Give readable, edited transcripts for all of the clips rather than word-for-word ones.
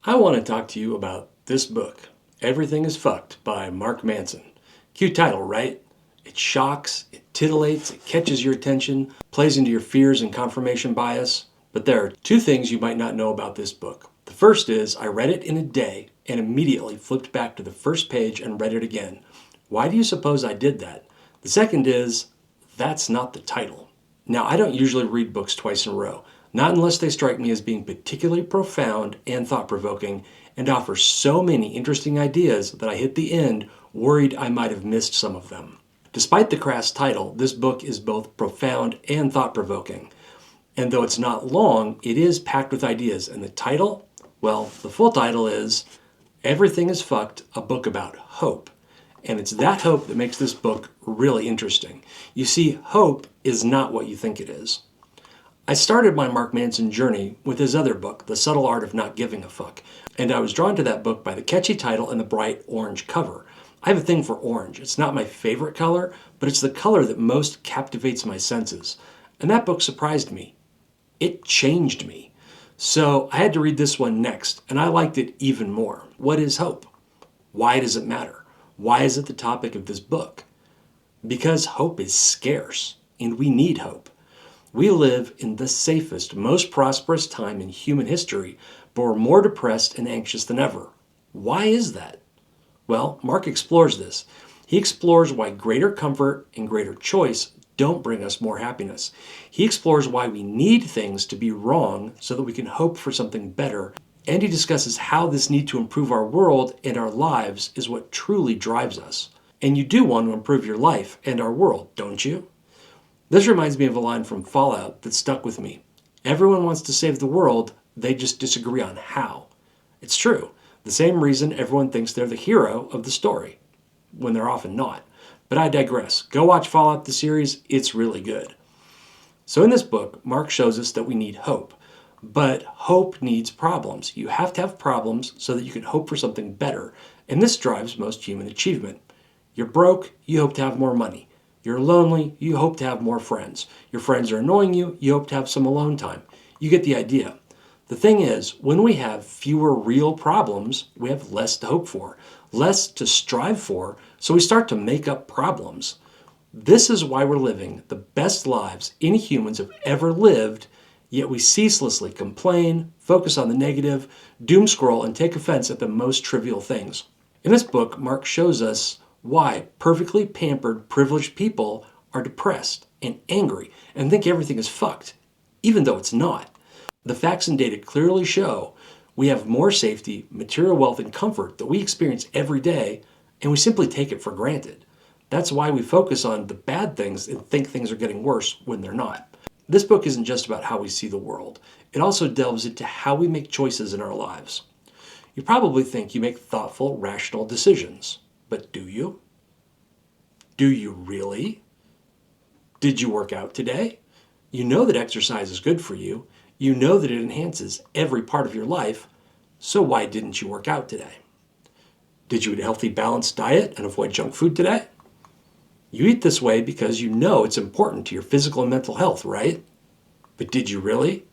I want to talk to you about this book, Everything is Fucked by Mark Manson. Cute title, right? It shocks, it titillates, it catches your attention, plays into your fears and confirmation bias. But there are two things you might not know about this book. The first is I read it in a day and immediately flipped back to the first page and read it again. Why do you suppose I did that? The second is that's not the title. Now, I don't usually read books twice in a row, not unless they strike me as being particularly profound and thought-provoking and offer so many interesting ideas that I hit the end worried I might have missed some of them. Despite the crass title, this book is both profound and thought-provoking. And though it's not long, it is packed with ideas. And the title? Well, the full title is Everything is Fucked, a book about hope. And it's that hope that makes this book really interesting. You see, hope is not what you think it is. I started my Mark Manson journey with his other book, The Subtle Art of Not Giving a Fuck. And I was drawn to that book by the catchy title and the bright orange cover. I have a thing for orange. It's not my favorite color, but it's the color that most captivates my senses. And that book surprised me. It changed me. So I had to read this one next, and I liked it even more. What is hope? Why does it matter? Why is it the topic of this book? Because hope is scarce, and we need hope. We live in the safest, most prosperous time in human history, but we're more depressed and anxious than ever. Why is that? Well, Mark explores this. He explores why greater comfort and greater choice don't bring us more happiness. He explores why we need things to be wrong so that we can hope for something better. And he discusses how this need to improve our world and our lives is what truly drives us. And you do want to improve your life and our world, don't you? This reminds me of a line from Fallout that stuck with me. Everyone wants to save the world, they just disagree on how. It's true. The same reason everyone thinks they're the hero of the story, when they're often not. But I digress. Go watch Fallout the series, it's really good. So in this book, Mark shows us that we need hope. But hope needs problems. You have to have problems so that you can hope for something better. And this drives most human achievement. You're broke, you hope to have more money. You're lonely, you hope to have more friends. Your friends are annoying you, you hope to have some alone time. You get the idea. The thing is, when we have fewer real problems, we have less to hope for, less to strive for, so we start to make up problems. This is why we're living the best lives any humans have ever lived, yet we ceaselessly complain, focus on the negative, doom scroll, and take offense at the most trivial things. In this book, Mark shows us why perfectly pampered, privileged people are depressed and angry and think everything is fucked, even though it's not. The facts and data clearly show we have more safety, material wealth, and comfort that we experience every day, and we simply take it for granted. That's why we focus on the bad things and think things are getting worse when they're not. This book isn't just about how we see the world. It also delves into how we make choices in our lives. You probably think you make thoughtful, rational decisions. But do you? Do you really? Did you work out today? You know that exercise is good for you. You know that it enhances every part of your life. So why didn't you work out today? Did you eat a healthy, balanced diet and avoid junk food today? You eat this way because you know it's important to your physical and mental health, right? But did you really?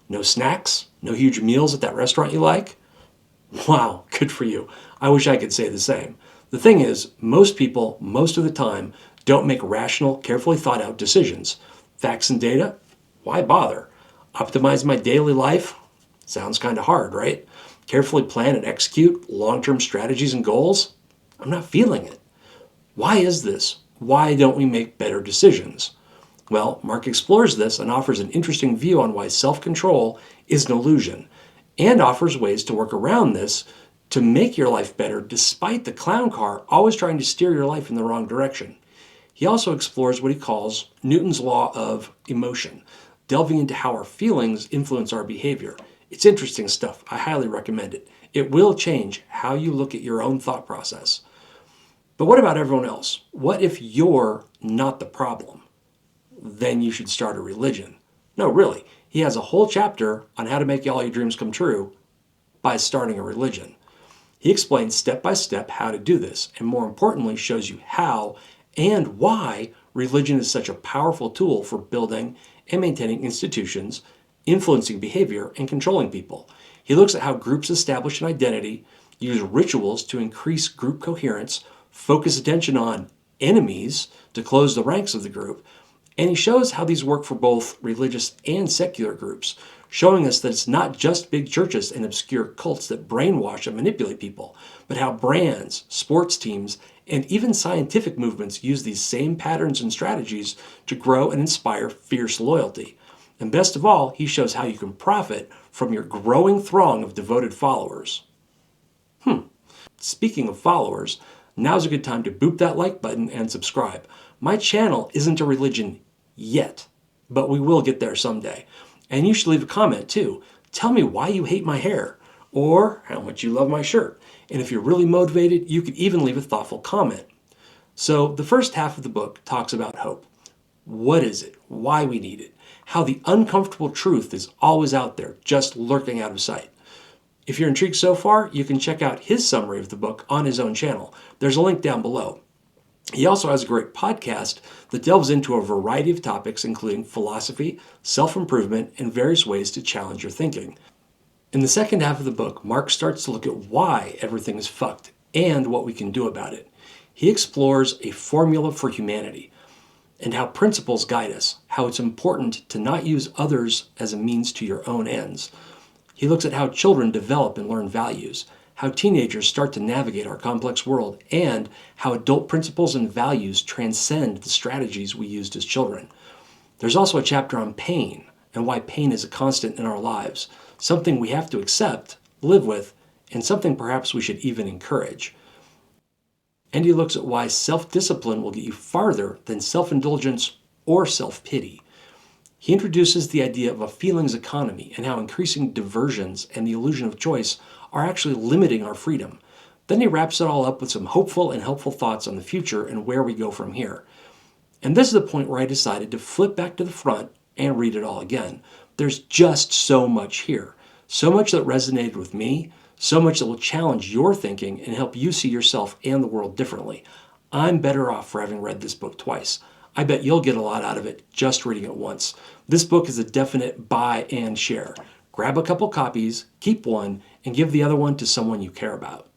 No snacks? No huge meals at that restaurant you like? Wow, good for you. I wish I could say the same. The thing is, most people, most of the time, don't make rational, carefully thought out decisions. Facts and data? Why bother? Optimize my daily life? Sounds kind of hard, right? Carefully plan and execute long-term strategies and goals? I'm not feeling it. Why is this? Why don't we make better decisions? Well, Mark explores this and offers an interesting view on why self-control is an illusion, and offers ways to work around this to make your life better despite the clown car always trying to steer your life in the wrong direction. He also explores what he calls Newton's law of emotion, delving into how our feelings influence our behavior. It's interesting stuff. I highly recommend it. It will change how you look at your own thought process. But what about everyone else? What if you're not the problem? Then you should start a religion. No, really. He has a whole chapter on how to make all your dreams come true by starting a religion. He explains step by step how to do this, and more importantly, shows you how and why religion is such a powerful tool for building and maintaining institutions influencing behavior and controlling people. He looks at how groups establish an identity, use rituals to increase group coherence, focus attention on enemies to close the ranks of the group, and he shows how these work for both religious and secular groups, showing us that it's not just big churches and obscure cults that brainwash and manipulate people, but how brands, sports teams, and even scientific movements use these same patterns and strategies to grow and inspire fierce loyalty. And best of all, he shows how you can profit from your growing throng of devoted followers. Speaking of followers, now's a good time to boop that like button and subscribe. My channel isn't a religion yet, but we will get there someday. And you should leave a comment too. Tell me why you hate my hair, or how much you love my shirt. And if you're really motivated, you could even leave a thoughtful comment. So the first half of the book talks about hope. What is it? Why we need it? How the uncomfortable truth is always out there, just lurking out of sight. If you're intrigued so far, you can check out his summary of the book on his own channel. There's a link down below. He also has a great podcast that delves into a variety of topics, including philosophy, self-improvement, and various ways to challenge your thinking. In the second half of the book, Mark starts to look at why everything is fucked and what we can do about it. He explores a formula for humanity and how principles guide us, how it's important to not use others as a means to your own ends. He looks at how children develop and learn values, how teenagers start to navigate our complex world, and how adult principles and values transcend the strategies we used as children. There's also a chapter on pain and why pain is a constant in our lives, something we have to accept, live with, and something perhaps we should even encourage. And he looks at why self-discipline will get you farther than self-indulgence or self-pity. He introduces the idea of a feelings economy and how increasing diversions and the illusion of choice are actually limiting our freedom. Then he wraps it all up with some hopeful and helpful thoughts on the future and where we go from here. And this is the point where I decided to flip back to the front and read it all again. There's just so much here. So much that resonated with me, so much that will challenge your thinking and help you see yourself and the world differently. I'm better off for having read this book twice. I bet you'll get a lot out of it just reading it once. This book is a definite buy and share. Grab a couple copies, keep one, and give the other one to someone you care about.